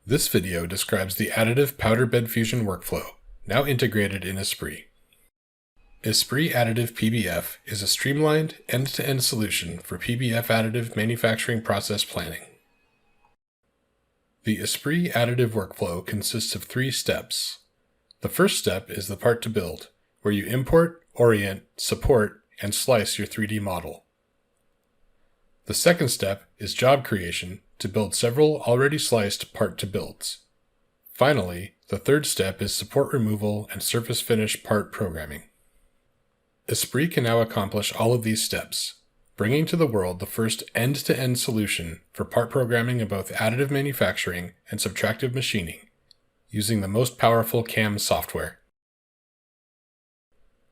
This video describes the additive PowderBed fusion workflow, now integrated in ESPRIT. ESPRIT Additive PBF is a streamlined, end-to-end solution for PBF additive manufacturing process planning. The ESPRIT additive workflow consists of 3 steps. The first step is the part-to-build, where you import, orient, support, and slice your 3D model. The second step is job creation to build several already sliced part-to-builds. Finally, the third step is support removal and surface finish part programming. ESPRIT can now accomplish all of these steps, bringing to the world the first end-to-end solution for part programming in both additive manufacturing and subtractive machining, using the most powerful CAM software.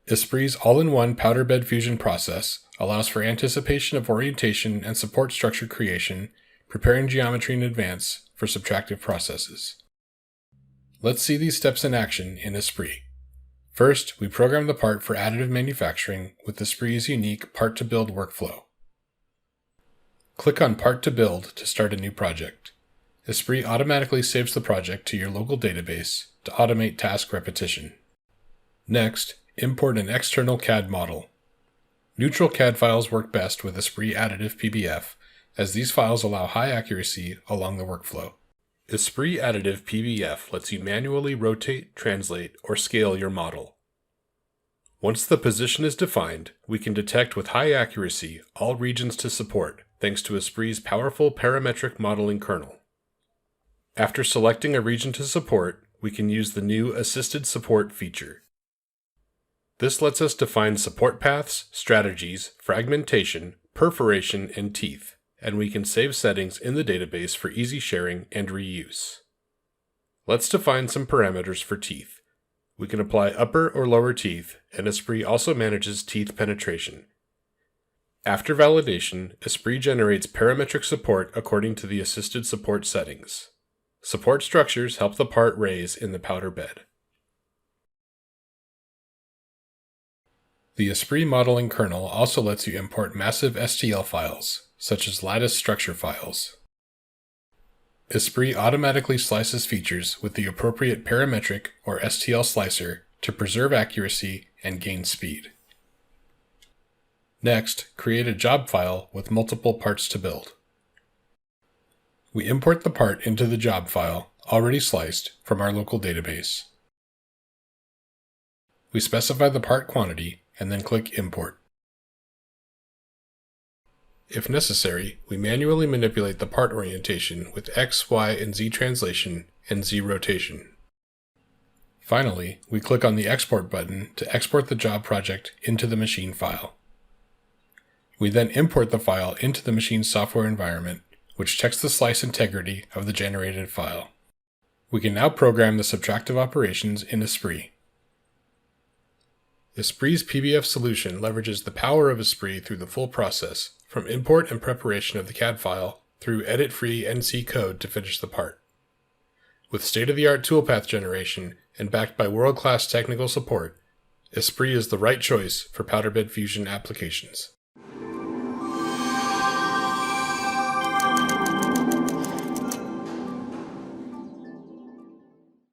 ESPRIT's all-in-one PowderBed fusion process allows for anticipation of orientation and support structure creation, preparing geometry in advance for subtractive processes. Let's see these steps in action in ESPRIT. First, we program the part for additive manufacturing with ESPRIT's unique part-to-build workflow. Click on Part to Build to start a new project. ESPRIT automatically saves the project to your local database to automate task repetition. Next, import an external CAD model. Neutral CAD files work best with ESPRIT Additive PBF, as these files allow high accuracy along the workflow. ESPRIT Additive PBF lets you manually rotate, translate, or scale your model. Once the position is defined, we can detect with high accuracy all regions to support thanks to ESPRIT's powerful parametric modeling kernel. After selecting a region to support, we can use the new Assisted Support feature. This lets us define support paths, strategies, fragmentation, perforation, and teeth, and we can save settings in the database for easy sharing and reuse. Let's define some parameters for teeth. We can apply upper or lower teeth, and ESPRIT also manages teeth penetration. After validation, ESPRIT generates parametric support according to the assisted support settings. Support structures help the part raise in the PowderBed. The ESPRIT modeling kernel also lets you import massive STL files, such as lattice structure files. ESPRIT automatically slices features with the appropriate parametric or STL slicer to preserve accuracy and gain speed. Next, create a job file with multiple parts to build. We import the part into the job file, already sliced, from our local database. We specify the part quantity and then click Import. If necessary, we manually manipulate the part orientation with X, Y, and Z translation and Z rotation. Finally, we click on the Export button to export the job project into the machine file. We then import the file into the machine software environment, which checks the slice integrity of the generated file. We can now program the subtractive operations in ESPRIT. ESPRIT's PBF solution leverages the power of ESPRIT through the full process, from import and preparation of the CAD file through edit-free NC code to finish the part. With state-of-the-art toolpath generation and backed by world-class technical support, ESPRIT is the right choice for PowderBed fusion applications.